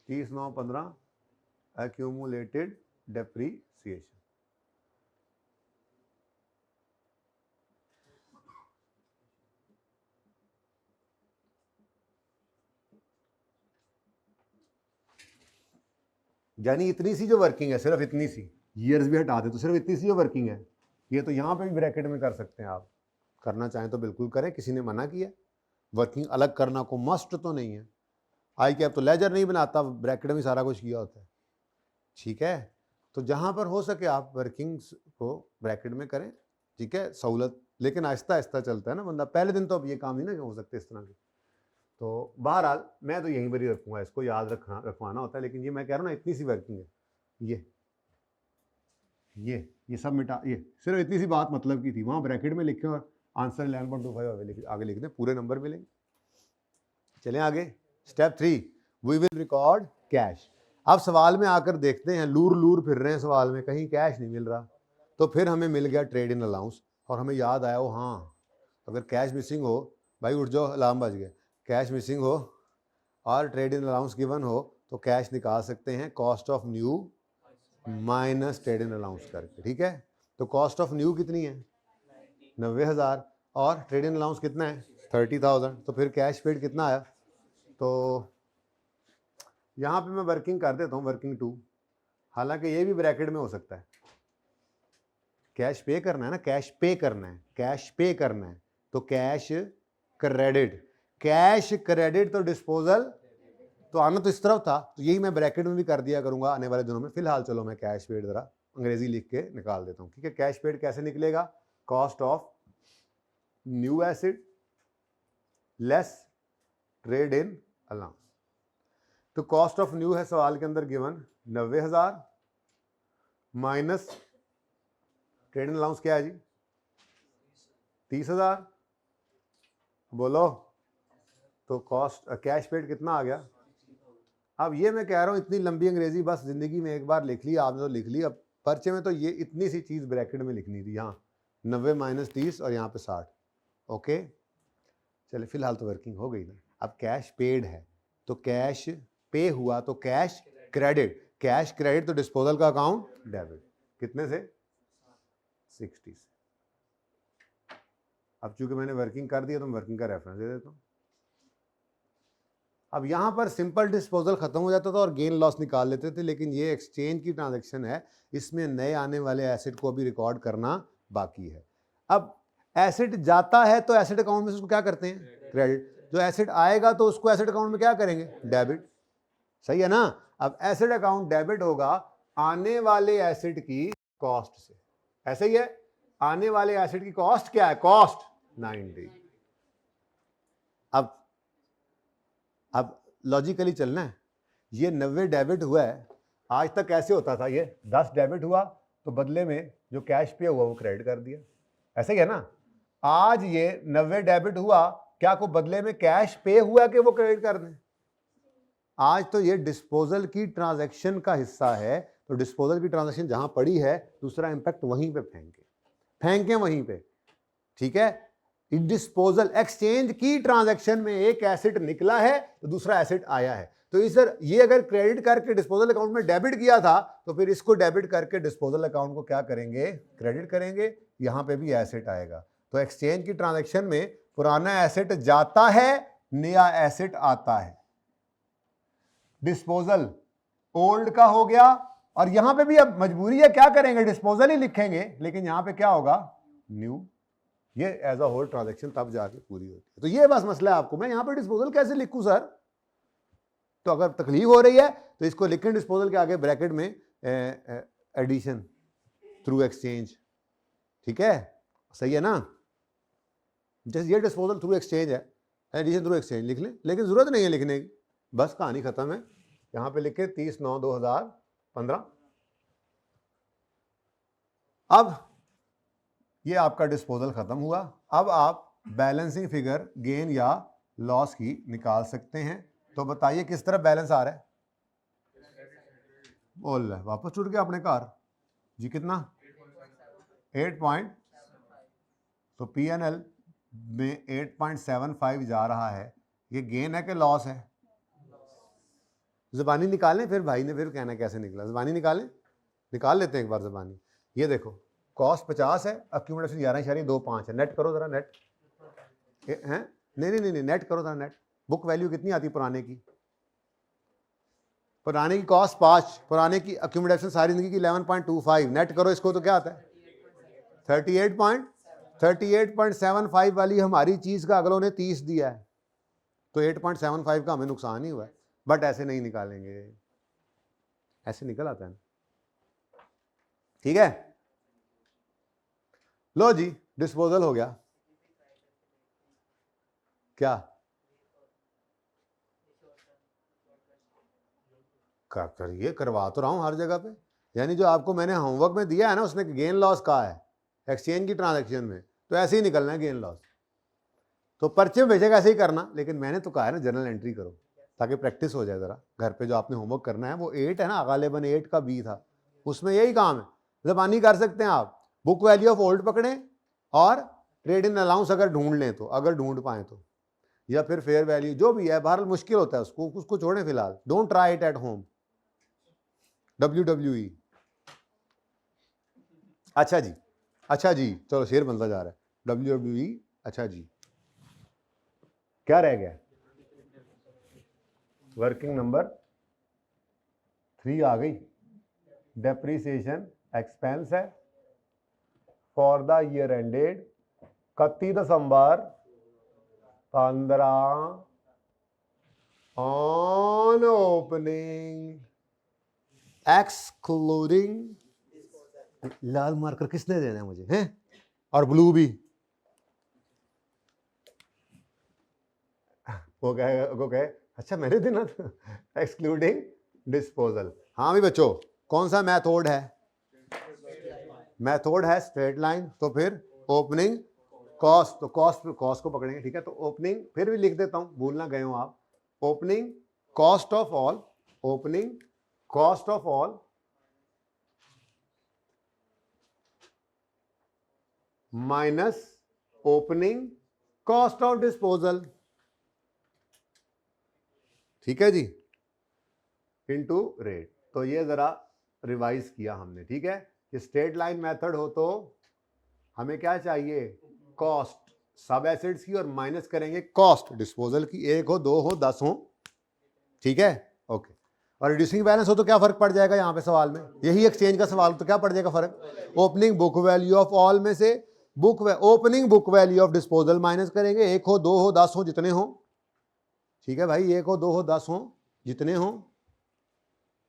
30/9/15 एक्यूमुलेटेड डेप्रीसिएशन। यानी इतनी सी जो वर्किंग है, सिर्फ इतनी सी, ईयर्स भी हटा दे तो सिर्फ इतनी सी जो वर्किंग है, ये तो यहाँ पे भी ब्रैकेट में कर सकते हैं। आप करना चाहें तो बिल्कुल करें, किसी ने मना किया? वर्किंग अलग करना को मस्ट तो नहीं है। आई कैप तो लेजर नहीं बनाता, ब्रैकेट में सारा कुछ किया होता है। ठीक है, तो जहाँ पर हो सके आप वर्किंग को ब्रैकेट में करें। ठीक है, सहूलत, लेकिन आहिस्ता आहिस्ता चलता है ना बंदा, पहले दिन तो अब ये काम नहीं ना हो सकते इस तरह के। तो बहरहाल मैं तो यहीं पर ही रखूँगा, इसको याद रखवाना होता है। लेकिन ये मैं कह रहा हूँ ना, इतनी सी वर्किंग है, ये सब मिटा, ये सिर्फ इतनी सी बात मतलब की थी। वहाँ ब्रैकेट में लिखे और आंसर 11.25 आगे लिख दें, पूरे नंबर मिलेंगे। चलें आगे। Step 3 we will record cash. अब सवाल में आकर देखते हैं, लूर फिर रहे हैं सवाल में, कहीं कैश नहीं मिल रहा। तो फिर हमें मिल गया ट्रेड इन अलाउंस, और हमें याद आया वो हाँ, अगर कैश मिसिंग हो, भाई उठ जाओ अलार्म बज गया, कैश मिसिंग हो और ट्रेड इन अलाउंस गिवन हो तो कैश निकाल सकते हैं cost of new minus trade in allowance करके। ठीक है, तो कॉस्ट ऑफ न्यू कितनी है? 90,000 और ट्रेड इन अलाउंस कितना है? 30,000। तो फिर कैश पेड कितना आया? तो यहाँ पे मैं वर्किंग कर देता हूँ, वर्किंग 2। हालांकि ये भी ब्रैकेट में हो सकता है। कैश पे करना है ना, कैश पे करना है, कैश पे करना है, तो कैश क्रेडिट तो डिस्पोजल तो आना तो इस तरफ था, तो यही मैं ब्रैकेट में भी कर दिया करूंगा आने वाले दिनों में। फिलहाल चलो मैं कैश पेड जरा अंग्रेजी लिख के निकाल देता हूँ, ठीक है। कैश पेड कैसे निकलेगा? Cost of new acid less trade in allowance. तो कॉस्ट ऑफ न्यू है सवाल के अंदर given 90,000 minus trade in allowance क्या है जी? 30,000। बोलो तो कॉस्ट कैश पेड कितना आ गया? अब ये मैं कह रहा हूँ इतनी लंबी अंग्रेजी बस जिंदगी में एक बार लिख ली आपने, तो लिख ली। अब पर्चे में तो ये इतनी सी चीज ब्रैकेट में लिखनी थी, यहाँ 90 माइनस 30 और यहाँ पे 60। ओके चले, फिलहाल तो वर्किंग हो गई ना। अब कैश पेड है तो कैश पे हुआ तो कैश क्रेडिट, कैश क्रेडिट तो डिस्पोजल का अकाउंट डेबिट। कितने से? 60 से। अब चूंकि मैंने वर्किंग कर दिया तो मैं वर्किंग का रेफरेंस दे देता हूँ। अब यहां पर सिंपल डिस्पोजल खत्म हो जाता था और गेन लॉस निकाल लेते थे, लेकिन ये एक्सचेंज की ट्रांजैक्शन है, इसमें नए आने वाले एसेट को भी रिकॉर्ड करना बाकी है। अब एसेट जाता है तो एसेट अकाउंट में उसको क्या करते हैं? क्रेडिट। जो एसेट आएगा तो उसको एसेट अकाउंट में क्या करेंगे? डेबिट। सही है ना? अब एसेट अकाउंट डेबिट होगा आने वाले एसेट की कॉस्ट से। ऐसे ही है, आने वाले एसेट की कॉस्ट क्या है? कॉस्ट 90। अब लॉजिकली चलना है। ये 90 डेबिट हुआ है, आज तक कैसे होता था? ये 10 डेबिट हुआ तो बदले में जो कैश पे हुआ वो क्रेडिट कर दिया। ऐसे ही है ना? आज ये 90 डेबिट हुआ, क्या को बदले में कैश पे हुआ कि वो क्रेडिट कर दें? आज तो ये डिस्पोजल की ट्रांजैक्शन का हिस्सा है, तो डिस्पोजल की ट्रांजैक्शन जहां पड़ी है दूसरा इंपैक्ट वहीं पे फेंके वहीं पे, ठीक है। डिस्पोजल एक्सचेंज की ट्रांजैक्शन में एक एसेट निकला है तो दूसरा एसेट आया है, तो इस सर ये अगर क्रेडिट करके डिस्पोजल अकाउंट में डेबिट किया था तो फिर इसको डेबिट करके डिस्पोजल अकाउंट को क्या करेंगे? क्रेडिट करेंगे। यहां पे भी एसेट आएगा। तो एक्सचेंज की ट्रांजैक्शन में पुराना एसेट जाता है, नया एसेट आता है। डिस्पोजल ओल्ड का हो गया, और यहां पे भी अब मजबूरी है, क्या करेंगे? डिस्पोजल ही लिखेंगे, लेकिन यहां पे क्या होगा? न्यू। ये एज अ होल ट्रांजैक्शन तब जाके पूरी होती है। तो ये बस मसला है आपको, मैं यहां पे डिस्पोजल कैसे लिखूं सर? तो अगर तकलीफ हो रही है तो इसको लिखें डिस्पोजल के आगे ब्रैकेट में एडिशन थ्रू एक्सचेंज, ठीक है। सही है ना? जैसे ये डिस्पोजल थ्रू एक्सचेंज है, एडिशन थ्रू एक्सचेंज लिख लें, लेकिन जरूरत नहीं है लिखने की, बस कहानी खत्म है। यहां पे लिखे 30/9/2015। अब ये आपका डिस्पोजल खत्म हुआ। अब आप बैलेंसिंग फिगर गेन या लॉस की निकाल सकते हैं। तो बताइए किस तरह बैलेंस आ रहा है? बोल रहा है वापस छूट गया अपने कार जी। कितना? 8 तो पीएनएल में 8.75 जा रहा है। ये गेन है कि लॉस है? ज़बानी निकालें, फिर भाई ने फिर कहना कैसे निकला। ज़बानी निकाल लेते हैं एक बार ज़बानी। ये देखो कॉस्ट 50 है, अक्यूमुलेशन 11.25 है। नेट करो जरा, नेट हैं? नहीं, नेट करो जरा, नेट। बुक वैल्यू कितनी आती पुराने की? पुराने की कॉस्ट 5, पुराने की अक्यूमुलेशन सारी जिंदगी की 11.25। नेट करो इसको तो क्या आता है? 38.75 वाली हमारी चीज का अगलों ने 30 दिया है, तो 8.75 का हमें नुकसान ही हुआ है। बट ऐसे नहीं निकालेंगे, ऐसे निकल आता है, ठीक है। लो जी, डिस्पोजल हो गया। क्या करिए, करवा तो रहा हूं हर जगह पे। यानी जो आपको मैंने होमवर्क में दिया है ना, उसने गेन लॉस कहा है एक्सचेंज की ट्रांजैक्शन में, तो ऐसे ही निकलना है गेन लॉस। तो पर्चे में बेशक ऐसे ही करना, लेकिन मैंने तो कहा है ना जर्नल एंट्री करो ताकि प्रैक्टिस हो जाए जरा। घर पे जो आपने होमवर्क करना है वो 8 है ना, गालिबन 8 का बी था, उसमें यही काम है। ज़बानी कर सकते हैं आप, बुक वैल्यू ऑफ ओल्ड पकड़ें और ट्रेड इन अलाउंस अगर ढूंढ लें तो, अगर ढूंढ पाए तो, या फिर फेयर वैल्यू जो भी है। बहरहाल मुश्किल होता है उसको छोड़ें फिलहाल। Don't try it at home. WWE। अच्छा जी, चलो शेर बनता जा रहा है। WWE। अच्छा जी, क्या रह गया? वर्किंग नंबर 3 आ गई। डेप्रीसिएशन एक्सपेंस है फॉर द ईयर एंडेड 31 दिसंबर 15 on opening excluding Lal marker किसने देना है मुझे, हैं? और ब्लू भी। वो कहे अच्छा मेरे देना था, एक्सक्लूडिंग डिस्पोजल। हाँ भी बच्चों, कौन सा मेथड है? मेथड है स्ट्रेट लाइन, तो फिर ओपनिंग कॉस्ट, तो कॉस्ट को पकड़ेंगे, ठीक है। तो ओपनिंग फिर भी लिख देता हूं, भूलना गए हो आप, opening cost of all, opening cost of all minus opening cost of disposal, ठीक है जी, इनटू रेट। तो ये जरा रिवाइज किया हमने, ठीक है। कि स्ट्रेट लाइन मेथड हो तो हमें क्या चाहिए, कॉस्ट सब एसिड्स की, और माइनस करेंगे कॉस्ट डिस्पोजल की, 1 हो 2 हो 10 हो, ठीक है, ओके। और रिड्यूसिंग बैलेंस हो तो क्या फर्क पड़ जाएगा यहाँ पे सवाल में, यही एक्सचेंज का सवाल, तो क्या पड़ जाएगा फर्क, opening book value of all में से opening book value of disposal minus करेंगे, 1 हो 2 हो 10 हो जितने हो, ठीक है भाई, 1 हो 2 हो 10 हो जितने हो।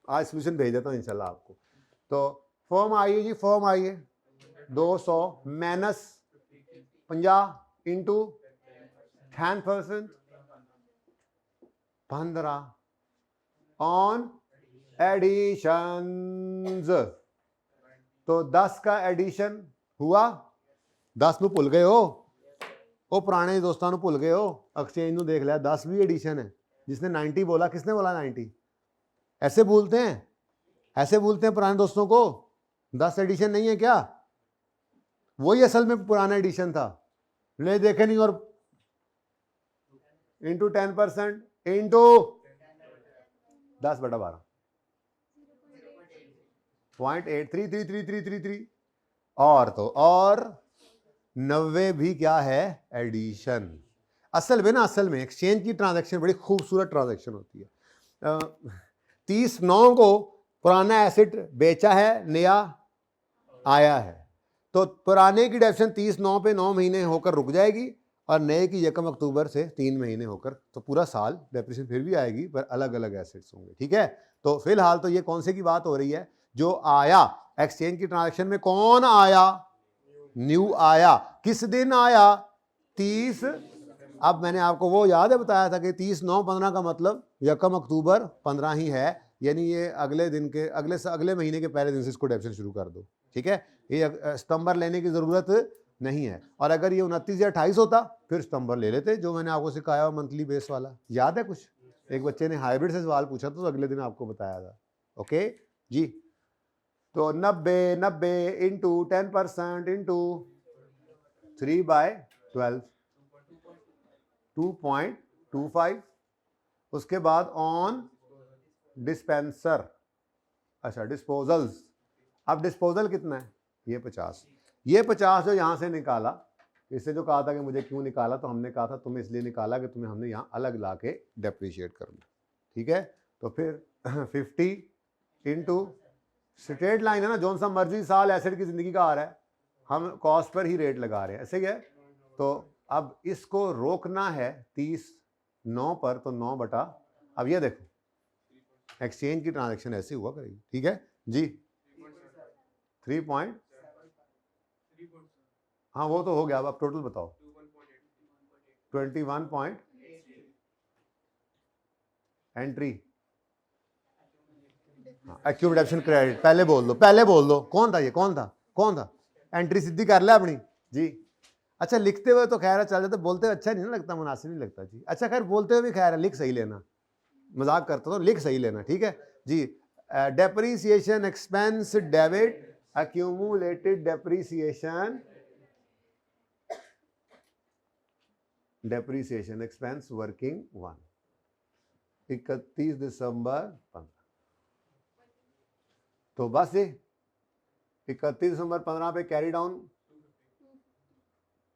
आज सोल्यूशन भेज देता हूँ इंशाल्लाह आपको। तो फॉर्म आइए जी, फॉर्म आइए, 200 माइनस 50 इंटू 10% 15 ऑन एडिशंस। तो 10 का एडिशन हुआ, 10 ਨੂੰ ਭੁੱਲ ਗਏ ਹੋ, ਉਹ ਪੁਰਾਣੇ ਦੋਸਤਾਂ ਨੂੰ ਭੁੱਲ ਗਏ ਹੋ, एक्सचेंज ਨੂੰ देख लिया, 10 भी एडिशन है। जिसने 90 बोला, किसने बोला 90? ऐसे बोलते हैं, ऐसे बोलते हैं पुराने दोस्तों को, 10 एडिशन नहीं है क्या? वही असल में पुराना एडिशन था, ले देखे नहीं, और इंटू 10% इंटू 10/12 0.833333, और तो और 90 भी क्या है, एडिशन। असल में ना, असल में एक्सचेंज की ट्रांजैक्शन बड़ी खूबसूरत ट्रांजैक्शन होती है। 30/9 को पुराना एसेट बेचा है, नया आया है, तो पुराने की डेप्रिसिएशन 30/9 पे 9 महीने होकर रुक जाएगी, और नए की 1 अक्टूबर से 3 महीने होकर, तो पूरा साल डेप्रिसिएशन फिर भी आएगी, पर अलग अलग एसेट्स होंगे, ठीक है। तो फिलहाल तो ये कौन से की बात हो रही है, जो आया एक्सचेंज की ट्रांजैक्शन में, कौन आया, न्यू आया। किस दिन आया, 30। अब मैंने आपको वो याद है बताया था कि 30/9/15 का मतलब 1 अक्टूबर 15 ही है, यानी ये अगले दिन के अगले महीने के पहले दिन से इसको डेप्रिसिएशन शुरू कर दो, ठीक है। ये सितंबर लेने की जरूरत नहीं है, और अगर ये 29 या 28 होता फिर सितंबर ले लेते, जो मैंने आपको सिखाया मंथली बेस वाला, याद है कुछ? एक बच्चे ने हाइब्रिड से सवाल पूछा तो अगले दिन आपको बताया था, ओके जी। तो 90 इंटू 10% इंटू 3/12 2.25, उसके बाद ऑन डिस्पेंसर, अच्छा डिस्पोजल्स। अब डिस्पोजल कितना है, ये 50, ये 50 जो यहां से निकाला, इससे जो कहा था कि मुझे क्यों निकाला, तो हमने कहा था तुम्हें इसलिए निकाला कि तुम्हें हमने यहाँ अलग ला के डेप्रीशिएट करना, ठीक है। तो फिर 50 इंटू स्ट्रेट लाइन है ना, जो सा मर्जी साल एसेट की जिंदगी का आ रहा है, हम कॉस्ट पर ही रेट लगा रहे हैं, ऐसे ही है। तो अब इसको रोकना है 30/9 पर, तो 9 अब ये देखो एक्सचेंज की ट्रांजैक्शन ऐसे हुआ करेगी, ठीक है जी। 3 हाँ वो तो हो गया, अब टोटल बताओ, 21 एंट्री, एक्यूमुलेशन क्रेडिट, पहले बोल दो कौन था, ये कौन था, एंट्री सीधी कर ले अपनी जी। अच्छा लिखते हुए तो खैर चल जाता, बोलते हुए अच्छा नहीं ना लगता, मुनासिब नहीं लगता जी। अच्छा खैर बोलते हुए भी खैर है, लिख सही लेना, मजाक करता तो लिख सही लेना, ठीक है जी। Depreciation expense debit, accumulated depreciation expense working 1, 31 दिसंबर 15, तो बस ये 31 दिसंबर 15 पे कैरी डाउन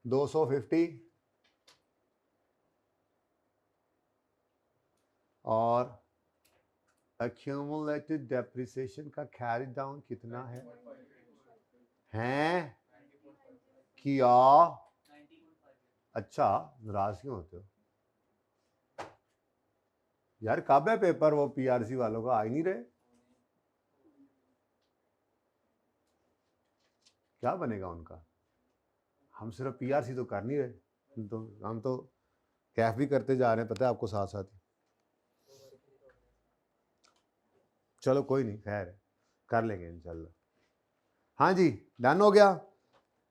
250, और accumulated depreciation का कैरी डाउन कितना है, हैं किया, अच्छा नाराज क्यों होते हो यार, कब है पेपर, वो पीआरसी वालों का आ ही नहीं रहे। क्या बनेगा उनका? हम सिर्फ पीआरसी तो कर नहीं रहे, तो हम तो कैफ भी करते जा रहे हैं, पता है आपको, साथ साथ ही। चलो कोई नहीं, खैर है, कर लेंगे इंशाल्लाह। हाँ जी, डन हो गया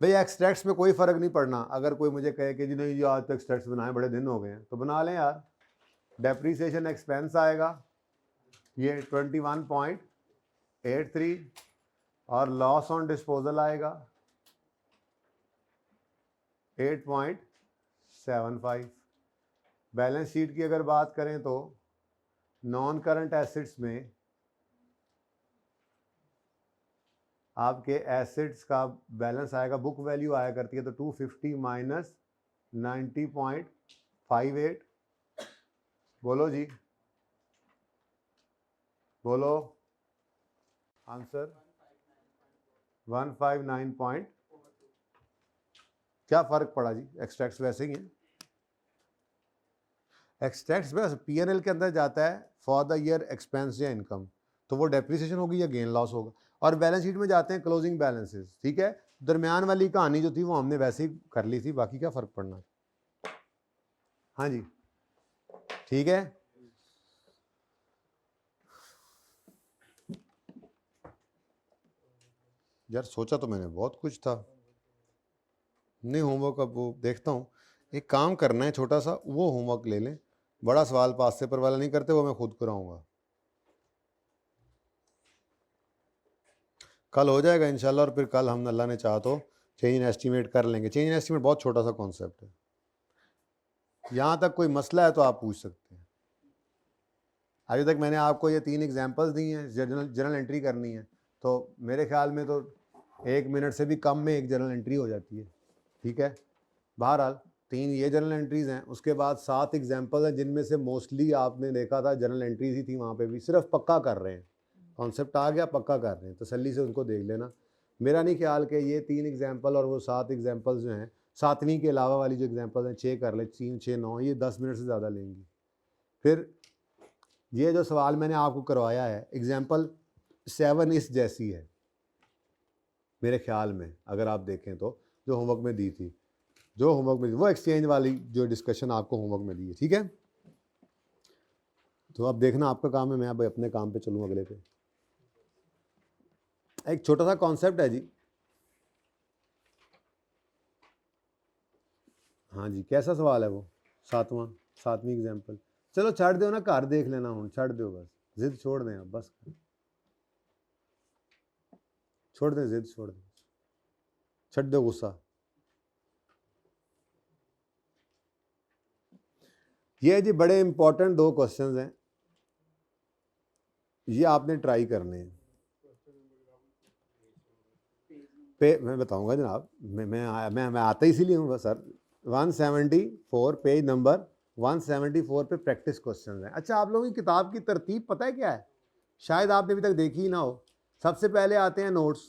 भाई। एक्सट्रैक्ट्स में कोई फ़र्क नहीं पड़ना। अगर कोई मुझे कहे कि जी नहीं जी आज तक एक्सट्रैक्ट्स बनाए बड़े दिन हो गए हैं, तो बना लें यार। डेप्रीसिएशन एक्सपेंस आएगा ये 21.83 और लॉस ऑन डिस्पोजल आएगा 8.75। बैलेंस शीट की अगर बात करें तो नॉन करंट एसेट्स में आपके एसेट्स का बैलेंस आएगा, बुक वैल्यू आया करती है तो 250 माइनस 90.58। बोलो जी, बोलो आंसर 159 क्या फ़र्क पड़ा जी? एक्सट्रैक्ट्स वैसे ही हैं। एक्सट्रैक्ट्स में पीएनएल के अंदर जाता है फॉर द ईयर एक्सपेंस या इनकम, तो वो डेप्रिसिएशन होगी या गेन लॉस होगा। और बैलेंस शीट में जाते हैं क्लोजिंग बैलेंसेस, ठीक है। दरमियान वाली कहानी जो थी वो हमने वैसे ही कर ली थी, बाकी क्या फ़र्क पड़ना। हाँ जी ठीक है। यार सोचा तो मैंने बहुत कुछ था, नहीं होमवर्क अब वो देखता हूँ। एक काम करना है छोटा सा, वो होमवर्क ले लें, बड़ा सवाल पास पेपर वाला नहीं करते, वो मैं खुद कराऊंगा। कल हो जाएगा इंशाल्लाह, और फिर कल हम अल्लाह ने चाहा तो चेंज इन एस्टीमेट कर लेंगे। चेंज इन एस्टीमेट बहुत छोटा सा कॉन्सेप्ट है, यहाँ तक कोई मसला है तो आप पूछ सकते हैं। अभी तक मैंने आपको ये 3 एग्जांपल्स दी हैं, जर्नल एंट्री करनी है, तो मेरे ख्याल में तो 1 मिनट से भी कम में एक जर्नल एंट्री हो जाती है, ठीक है। बहरहाल 3 ये जर्नल एंट्रीज़ हैं, उसके बाद 7 एग्जांपल्स हैं जिनमें से मोस्टली आपने देखा था जर्नल एंट्रीज ही थी, वहाँ पे भी सिर्फ पक्का कर रहे हैं, कॉन्सेप्ट आ गया पक्का कर रहे हैं, तसल्ली से उनको देख लेना। मेरा नहीं ख्याल कि ये 3 एग्जांपल और वो 7 एग्जांपल्स जो हैं, 7वीं के अलावा वाली जो एग्जांपल्स हैं 6 कर ले, 3 6 9, ये 10 मिनट से ज़्यादा लेंगी। फिर ये जो सवाल मैंने आपको करवाया है एग्जाम्पल 7 इस जैसी है मेरे ख्याल में, अगर आप देखें तो जो होमवर्क में दी थी, जो होमवर्क में दी वो एक्सचेंज वाली जो डिस्कशन आपको होमवर्क में दी है, ठीक है। तो अब देखना आपका काम है, मैं अब अपने काम पे चलूँ अगले पे। एक छोटा सा कॉन्सेप्ट है जी। हाँ जी, कैसा सवाल है वो? 7वीं एग्जाम्पल। चलो छड़ दो ना, घर देख लेना हूँ, छड़ दो बस, जिद छोड़ दें आप, बस छोड़ दें, जिद छोड़ दें, छड़ दो गुस्सा। ये जी बड़े इंपॉर्टेंट 2 क्वेश्चंस हैं, ये आपने ट्राई करने हैं। पे मैं बताऊंगा जनाब, मैं आता ही इसीलिए हूँ सर। 174 पेज नंबर 174 पे प्रैक्टिस क्वेश्चन है। अच्छा, आप लोगों की किताब की तरतीब पता है क्या है? शायद आपने अभी तक देखी ही ना हो। सबसे पहले आते हैं नोट्स,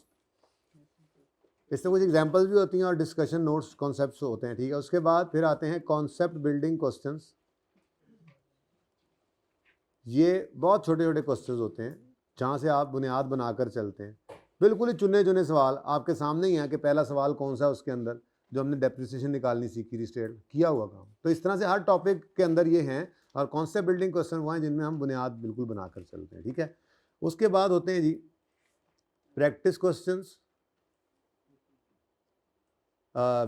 इसमें कुछ एग्जांपल्स भी होती हैं और डिस्कशन नोट्स कॉन्सेप्ट्स होते हैं, ठीक है। उसके बाद फिर आते हैं कॉन्सेप्ट बिल्डिंग क्वेश्चंस। ये बहुत छोटे छोटे क्वेश्चंस होते हैं जहाँ से आप बुनियाद बनाकर चलते हैं, बिल्कुल ही चुने चुने सवाल आपके सामने ही है कि पहला सवाल कौन सा है उसके अंदर, जो हमने डेप्रिसिएशन निकालनी सीखी थी, स्टेट किया हुआ काम। तो इस तरह से हर टॉपिक के अंदर ये हैं, और कॉन्सेप्ट बिल्डिंग क्वेश्चन वो हैं जिनमें हम बुनियाद बिल्कुल बनाकर चलते हैं, ठीक है। उसके बाद होते हैं जी प्रैक्टिस क्वेश्चंस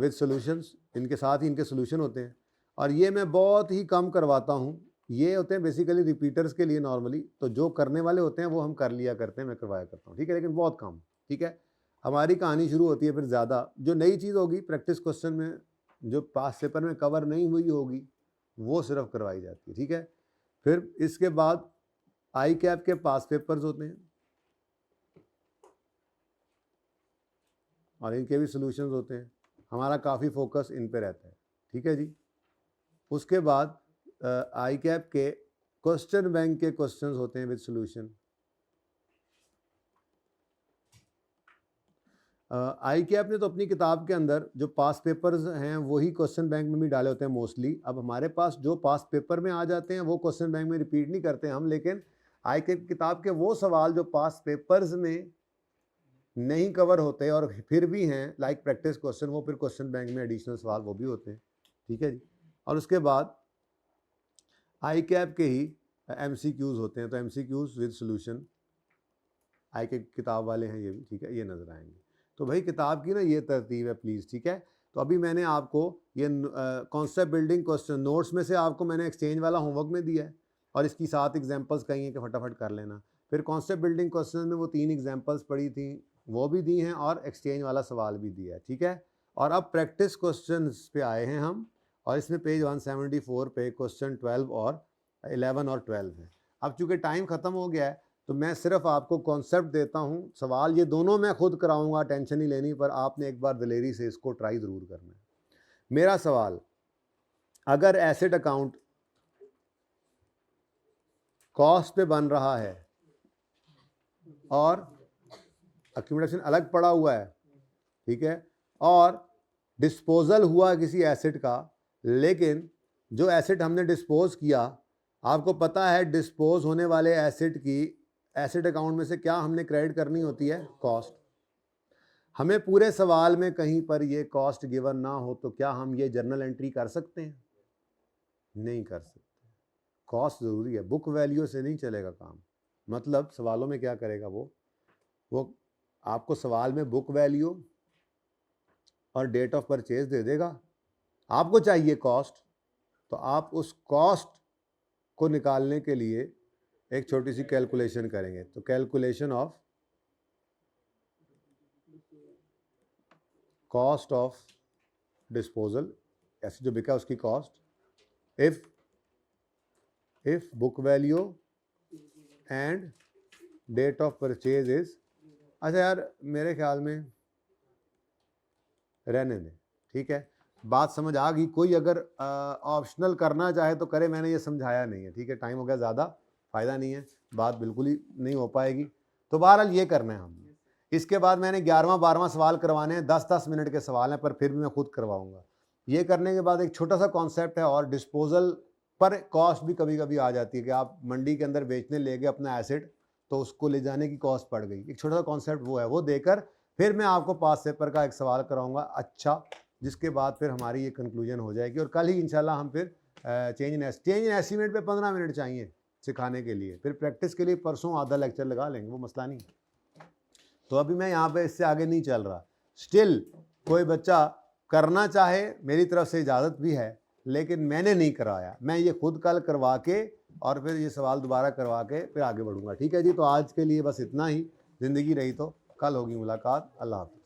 विद सॉल्यूशंस, इनके साथ ही इनके सोल्यूशन होते हैं, और ये मैं बहुत ही कम करवाता हूँ। ये होते हैं बेसिकली रिपीटर्स के लिए नॉर्मली, तो जो करने वाले होते हैं वो हम कर लिया करते हैं, मैं करवाया करता हूँ, ठीक है, लेकिन बहुत कम, ठीक है। हमारी कहानी शुरू होती है फिर ज़्यादा जो नई चीज़ होगी प्रैक्टिस क्वेश्चन में, जो पास पेपर में कवर नहीं हुई होगी वो सिर्फ करवाई जाती है, ठीक है। फिर इसके बाद आई कैप के पास पेपर्स होते हैं और इनके भी सॉल्यूशंस होते हैं, हमारा काफ़ी फोकस इन पे रहता है, ठीक है जी। उसके बाद आई कैप के क्वेश्चन बैंक के क्वेश्चंस होते हैं विद सॉल्यूशन। आई कैप ने तो अपनी किताब के अंदर जो पास पेपर्स हैं वही क्वेश्चन बैंक में भी डाले होते हैं मोस्टली। अब हमारे पास जो पास पेपर में आ जाते हैं वो क्वेश्चन बैंक में रिपीट नहीं करते हम, लेकिन आई कैप किताब के वो सवाल जो पास पेपर्स में नहीं कवर होते और फिर भी हैं लाइक प्रैक्टिस क्वेश्चन, वो फिर क्वेश्चन बैंक में एडिशनल सवाल वो भी होते हैं, ठीक है जी। और उसके बाद आई कैप के ही MCQs होते हैं, तो MCQs विद सॉल्यूशन आई के किताब वाले हैं ये भी, ठीक है, ये नज़र आएंगे। तो भाई किताब की ना ये तरतीब है प्लीज़, ठीक है। तो अभी मैंने आपको ये कॉन्सेप्ट बिल्डिंग क्वेश्चन नोट्स में से आपको मैंने एक्सचेंज वाला होमवर्क में दिया है और इसकी 7 एग्जांपल्स कही हैं कि फटाफट कर लेना। फिर कॉन्सेप्ट बिल्डिंग क्वेश्चन में वो 3 एग्जांपल्स पड़ी थी, वो भी दी हैं और एक्सचेंज वाला सवाल भी दिया है, ठीक है। और अब प्रैक्टिस क्वेश्चन पे आए हैं हम, और इसमें पेज 174 पे क्वेश्चन 12 और 11 और 12 है। अब चूँकि टाइम ख़त्म हो गया है तो मैं सिर्फ आपको कॉन्सेप्ट देता हूँ, सवाल ये दोनों मैं खुद कराऊंगा, टेंशन नहीं लेनी, पर आपने एक बार दिलेरी से इसको ट्राई ज़रूर करना है। मेरा सवाल, अगर एसेट अकाउंट कॉस्ट पे बन रहा है और एक्यूमुलेशन अलग पड़ा हुआ है, ठीक है, और डिस्पोजल हुआ किसी एसेट का, लेकिन जो एसेट हमने डिस्पोज किया, आपको पता है डिस्पोज होने वाले एसेट की एसेट अकाउंट में से क्या हमने क्रेडिट करनी होती है, कॉस्ट। हमें पूरे सवाल में कहीं पर ये कॉस्ट गिवन ना हो तो क्या हम ये जर्नल एंट्री कर सकते हैं? नहीं कर सकते, कॉस्ट ज़रूरी है, बुक वैल्यू से नहीं चलेगा काम। मतलब सवालों में क्या करेगा वो आपको सवाल में बुक वैल्यू और डेट ऑफ परचेज दे देगा, आपको चाहिए कॉस्ट, तो आप उस कॉस्ट को निकालने के लिए एक छोटी सी कैलकुलेशन करेंगे। तो calculation of cost of disposal, ऐसे जो बिका उसकी cost, if book value and date of purchase is, अच्छा यार मेरे ख्याल में रहने दें, ठीक है, बात समझ आ गई। कोई अगर ऑप्शनल करना चाहे तो करे, मैंने ये समझाया नहीं है, ठीक है, टाइम हो गया ज़्यादा, फ़ायदा नहीं है, बात बिल्कुल ही नहीं हो पाएगी। तो बहरहाल ये करना है हमने। इसके बाद मैंने 11वां 12वां सवाल करवाने हैं, 10-10 मिनट के सवाल हैं, पर फिर भी मैं खुद करवाऊंगा। ये करने के बाद एक छोटा सा कॉन्सेप्ट है, और डिस्पोजल पर कॉस्ट भी कभी कभी आ जाती है कि आप मंडी के अंदर बेचने ले गए अपना एसेट, तो उसको ले जाने की कॉस्ट पड़ गई। एक छोटा सा कॉन्सेप्ट वो है, वो देकर फिर मैं आपको पास पेपर का एक सवाल कराऊंगा, अच्छा, जिसके बाद फिर हमारी ये कंक्लूजन हो जाएगी। और कल ही इंशाल्लाह हम फिर चेंज इन एस्टीमेट पे 15 मिनट चाहिए सिखाने के लिए, फिर प्रैक्टिस के लिए परसों आधा लेक्चर लगा लेंगे, वो मसला नहीं। तो अभी मैं यहाँ पे इससे आगे नहीं चल रहा। स्टिल कोई बच्चा करना चाहे, मेरी तरफ से इजाज़त भी है, लेकिन मैंने नहीं कराया, मैं ये खुद कल करवा के और फिर ये सवाल दोबारा करवा के फिर आगे बढ़ूंगा, ठीक है जी। तो आज के लिए बस इतना ही, ज़िंदगी रही तो कल होगी मुलाकात। अल्लाह हाफ़िज़।